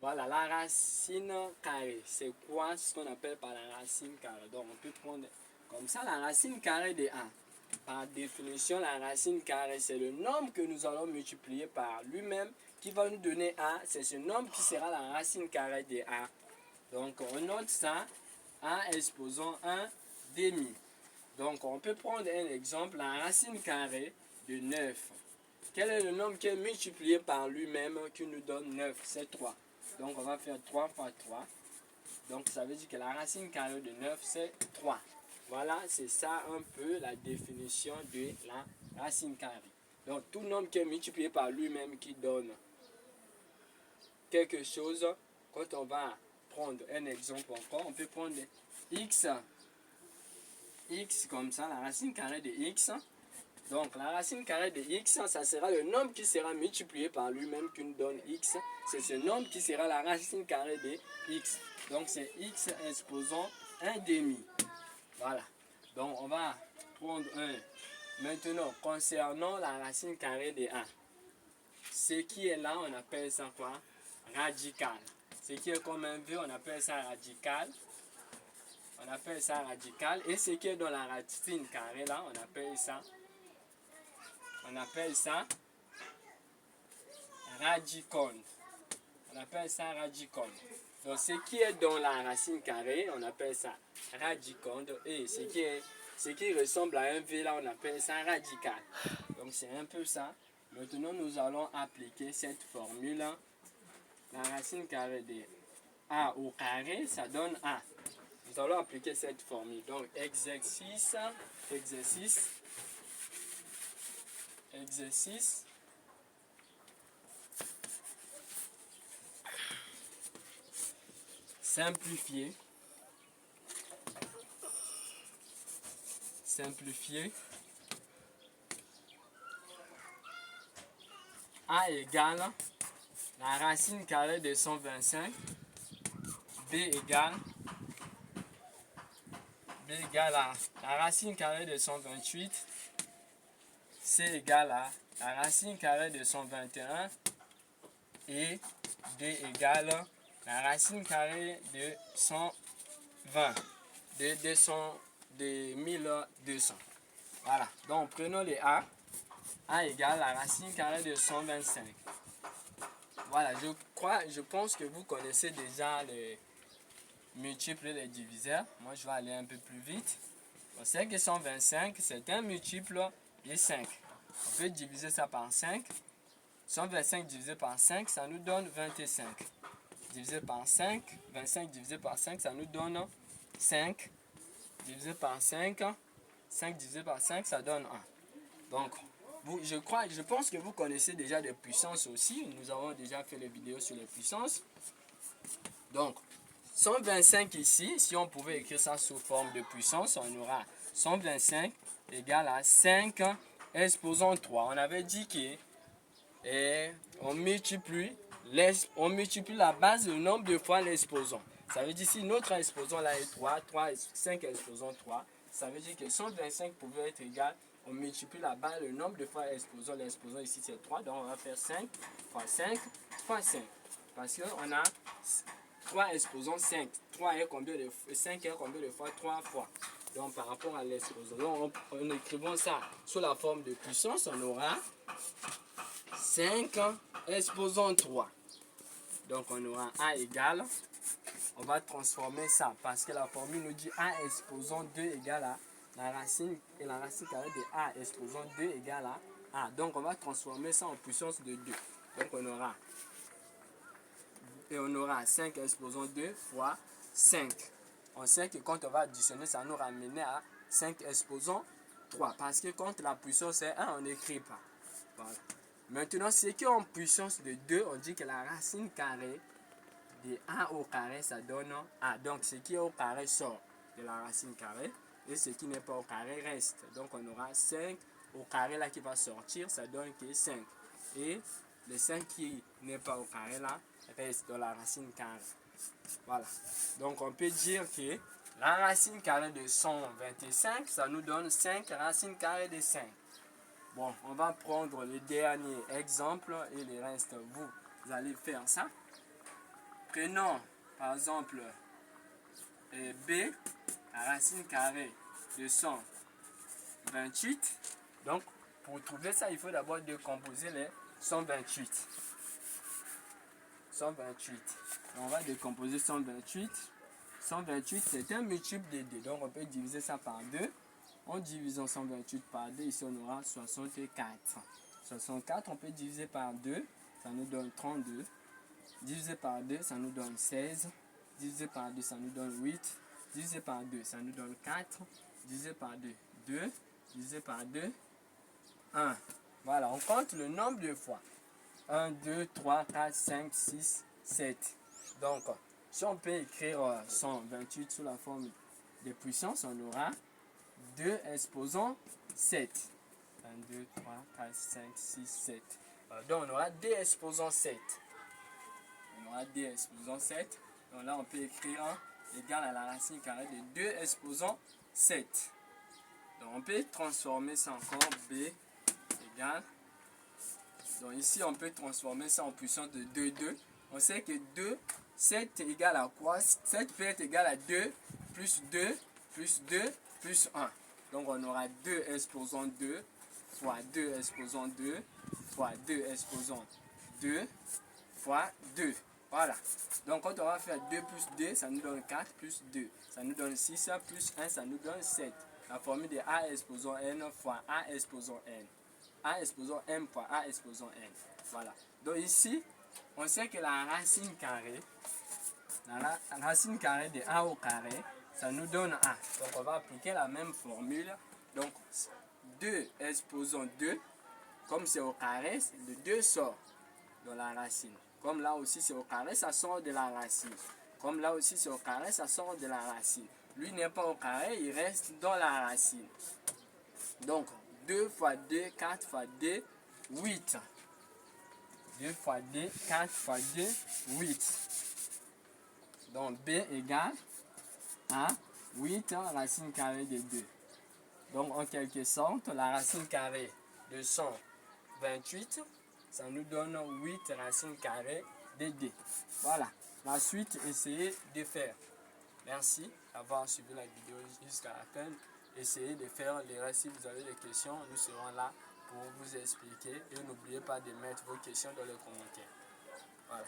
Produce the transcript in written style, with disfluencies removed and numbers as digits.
Voilà, la racine carrée. C'est quoi ce qu'on appelle par la racine carrée? Donc, on peut prendre comme ça la racine carrée de 1. Par définition, la racine carrée, c'est le nombre que nous allons multiplier par lui-même qui va nous donner 1. C'est ce nombre qui sera la racine carrée de 1. Donc, on note ça. 1 exposant 1 demi. Donc, on peut prendre un exemple, la racine carrée de 9. Quel est le nombre qui est multiplié par lui-même qui nous donne 9? C'est 3. Donc, on va faire 3 fois 3. Donc, ça veut dire que la racine carrée de 9, c'est 3. Voilà, c'est ça un peu la définition de la racine carrée. Donc, tout nombre qui est multiplié par lui-même qui donne quelque chose, quand on va prendre un exemple encore, on peut prendre x. X comme ça, la racine carrée de x. Donc, la racine carrée de x, ça sera le nombre qui sera multiplié par lui-même qui nous donne x. C'est ce nombre qui sera la racine carrée de x. Donc, c'est x exposant 1 demi. Voilà. Donc, on va prendre un. Maintenant, concernant la racine carrée de 1, ce qui est là, on appelle ça quoi? Radical. Ce qui est comme un V, on appelle ça radical. On appelle ça radical. Et ce qui est dans la racine carrée là, on appelle ça radiconde. On appelle ça radiconde. Donc ce qui est dans la racine carrée, on appelle ça radiconde. Et ce qui ressemble à un V là, on appelle ça radical. Donc c'est un peu ça. Maintenant nous allons appliquer cette formule. La racine carrée de A au carré, ça donne A. Nous allons appliquer cette formule. Donc exercice. Simplifier. A égale la racine carrée de 125. B égale à la racine carrée de 128. C égale à la racine carrée de 121. Et D égale la racine carrée de 120. De 1200. Voilà. Donc, prenons les A. A égale la racine carrée de 125. Voilà, je pense que vous connaissez déjà les multiples et les diviseurs. Moi, je vais aller un peu plus vite. On sait que 125, c'est un multiple de 5. On peut diviser ça par 5. 125 divisé par 5, ça nous donne 25. Divisé par 5, 25 divisé par 5, ça nous donne 5. Divisé par 5, 5 divisé par 5, ça donne 1. Donc, je pense que vous connaissez déjà les puissances aussi. Nous avons déjà fait les vidéos sur les puissances. Donc, 125 ici, si on pouvait écrire ça sous forme de puissance, on aura 125 égale à 5 exposant 3. On avait dit qu'on multiplie la base, le nombre de fois l'exposant. Ça veut dire si notre exposant là est 3, 5 exposant 3, ça veut dire que 125 pouvait être égal. On multiplie la base, le nombre de fois l'exposant. L'exposant ici c'est 3, donc on va faire 5 fois 5 fois 5. Parce qu'on a 3 exposant 5. 5 est combien de fois? 3 fois. Donc par rapport à l'exposant, donc en écrivant ça sous la forme de puissance, on aura 5 exposant 3. Donc on aura A égale, on va transformer ça parce que la formule nous dit A exposant 2 égale à la racine, et la racine carrée de A exposant 2 égale à A. Donc on va transformer ça en puissance de 2. Donc on aura 5 exposant 2 fois 5. On sait que quand on va additionner, ça nous ramène à 5 exposant 3. Parce que quand la puissance est 1, on n'écrit pas. Voilà. Maintenant, ce qui est en puissance de 2, on dit que la racine carrée de A au carré, ça donne A. Donc, ce qui est au carré sort de la racine carrée. Et ce qui n'est pas au carré reste. Donc, on aura 5 au carré là qui va sortir, ça donne que 5. Et le 5 qui n'est pas au carré là, reste dans la racine carrée. Voilà. Donc, on peut dire que la racine carrée de 125, ça nous donne 5 racines carrées de 5. Bon, on va prendre le dernier exemple et le reste, vous allez faire ça. prenons par exemple B, la racine carrée de 128. Donc, pour trouver ça, il faut d'abord décomposer les 128. 128. On va décomposer 128. 128, c'est un multiple de 2. Donc, on peut diviser ça par 2. En divisant 128 par 2, ici, on aura 64. 64, on peut diviser par 2. Ça nous donne 32. Divisé par 2, ça nous donne 16. Divisé par 2, ça nous donne 8. Divisé par 2, ça nous donne 4. Divisé par 2, 2. Divisé par 2, 1. Voilà, on compte le nombre de fois. 1, 2, 3, 4, 5, 6, 7. Donc, si on peut écrire 128 sous la forme de puissance, on aura 2 exposant 7. 1, 2, 3, 4, 5, 6, 7. Donc, on aura 2 exposant 7. On aura 2 exposant 7. Donc là, on peut écrire 1 égale à la racine carrée de 2 exposant 7. Donc, on peut transformer ça encore. B égale. Donc ici, on peut transformer ça en puissance de 2, 2. On sait que 2, 7 égale à quoi? 7 peut être égal à 2, plus 2, plus 2, plus 1. Donc on aura 2 exposant 2, fois 2 exposant 2, fois 2 exposant 2, fois 2. Voilà. Donc quand on va faire 2 plus 2, ça nous donne 4 plus 2. Ça nous donne 6, plus 1, ça nous donne 7. La formule de A exposant N fois A exposant N. A exposant M fois A exposant N. Voilà. Donc ici, on sait que la racine carrée de A au carré, ça nous donne A. Donc on va appliquer la même formule. Donc 2 exposant 2, comme c'est au carré, le 2 sort de la racine. Comme là aussi c'est au carré, ça sort de la racine. Comme là aussi c'est au carré, ça sort de la racine. Lui n'est pas au carré, il reste dans la racine. Donc 2 fois 2, 4 fois 2, 8. 2 fois 2, 4 fois 2, 8. Donc B égale à 8 racine carrée de 2. Donc en quelque sorte, la racine carrée de 128, ça nous donne 8 racines carrées de 2. Voilà. La suite, essayez de faire. Merci d'avoir suivi la vidéo jusqu'à la fin. Essayez de faire les restes. Si vous avez des questions, nous serons là pour vous expliquer. Et n'oubliez pas de mettre vos questions dans les commentaires. Voilà.